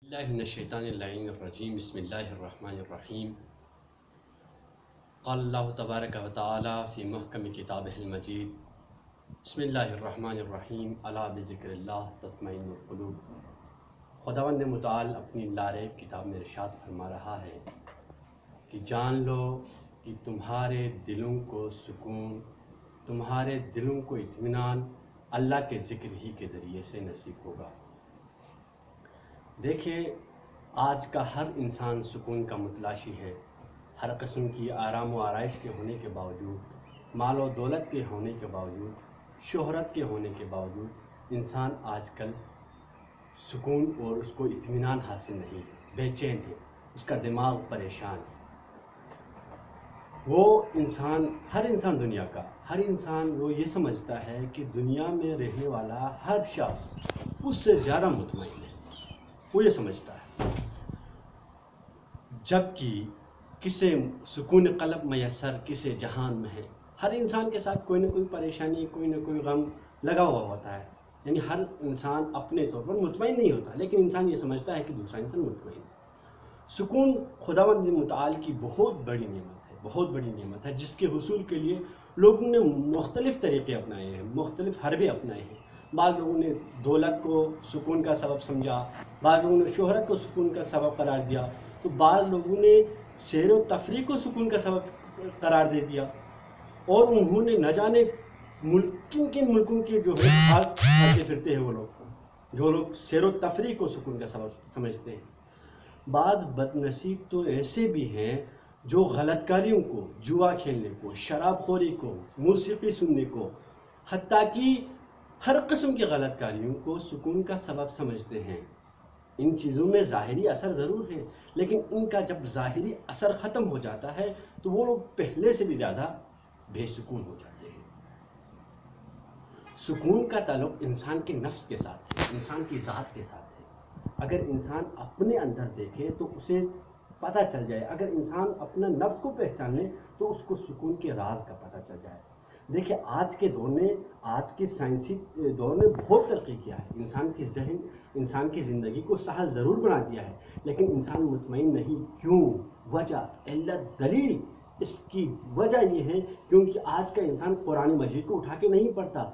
اللہ من الشیطان اللعین الرجیم بسم اللہ الرحمن الرحیم قال اللہ تبارک و تعالی فی محکم کتابہ المجید بسم اللہ الرحمن الرحیم الا بذکر اللہ تطمئن القلوب۔ خداوند متعال اپنی لاریب کتاب میں ارشاد فرما رہا ہے کہ جان لو کہ تمہارے دلوں کو سکون، تمہارے دلوں کو اطمینان اللہ کے ذکر ہی کے ذریعے سے نصیب ہوگا۔ دیکھیں، آج کا ہر انسان سکون کا متلاشی ہے۔ ہر قسم کی آرام و آرائش کے ہونے کے باوجود، مال و دولت کے ہونے کے باوجود، شہرت کے ہونے کے باوجود انسان آج کل سکون اور اس کو اطمینان حاصل نہیں ہے، بے چین ہے، اس کا دماغ پریشان ہے۔ ہر انسان دنیا کا ہر انسان وہ یہ سمجھتا ہے کہ دنیا میں رہنے والا ہر شخص اس سے زیادہ مطمئن ہے، وہ یہ سمجھتا ہے، جبکہ کسے سکون قلب میسر کسے جہان میں ہے۔ ہر انسان کے ساتھ کوئی نہ کوئی پریشانی، کوئی نہ کوئی غم لگا ہوا ہوتا ہے، یعنی ہر انسان اپنے طور پر مطمئن نہیں ہوتا، لیکن انسان یہ سمجھتا ہے کہ دوسرا انسان مطمئن ہے۔ سکون خداوند متعال کی بہت بڑی نعمت ہے، جس کے حصول کے لیے لوگوں نے مختلف طریقے اپنائے ہیں، مختلف حربے اپنائے ہیں۔ بعض لوگوں نے دولت کو سکون کا سبب سمجھا، بعض لوگوں نے شہرت کو سکون کا سبب قرار دیا، تو بعض لوگوں نے سیر و تفریح کو سکون کا سبب قرار دے دیا، اور انہوں نے نہ جانے کن کن ملکوں کے جو ہے بھاگتے پھرتے ہیں وہ لوگ، جو لوگ سیر و تفریح کو سکون کا سبب سمجھتے ہیں۔ بعض بد نصیب تو ایسے بھی ہیں جو غلط کاریوں کو، جوا کھیلنے کو، شراب خوری کو، موسیقی سننے کو، حتیٰ کہ ہر قسم کی غلط کاریوں کو سکون کا سبب سمجھتے ہیں۔ ان چیزوں میں ظاہری اثر ضرور ہے، لیکن ان کا جب ظاہری اثر ختم ہو جاتا ہے تو وہ لوگ پہلے سے بھی زیادہ بے سکون ہو جاتے ہیں۔ سکون کا تعلق انسان کے نفس کے ساتھ ہے، انسان کی ذات کے ساتھ ہے۔ اگر انسان اپنے اندر دیکھے تو اسے پتہ چل جائے، اگر انسان اپنا نفس کو پہچان لے تو اس کو سکون کے راز کا پتہ چل جائے۔ دیکھیں، آج کے دور میں، آج کے سائنسی دور میں بہت ترقی کیا ہے، انسان کے ذہن، انسان کی زندگی کو سہل ضرور بنا دیا ہے، لیکن انسان مطمئن نہیں۔ کیوں؟ وجہ، علت، دلیل اس کی وجہ یہ ہے کیونکہ آج کا انسان قرآن مجید کو اٹھا کے نہیں پڑھتا۔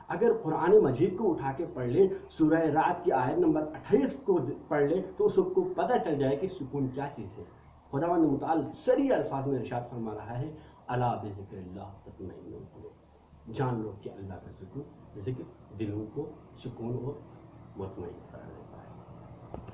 اگر قرآن مجید کو اٹھا کے پڑھ لے، سورہ رعد کی آیت نمبر 28 کو پڑھ لے، تو اس کو پتہ چل جائے کہ سکون کیا چیز ہے۔ خداوند متعال صریح الفاظ میں ارشاد فرما رہا ہے، الا بذکر اللہ تطمئن القلوب۔ جان لو کہ اللہ کا ذکر دلوں کو سکون اور مطمئن کرا دیتا ہے۔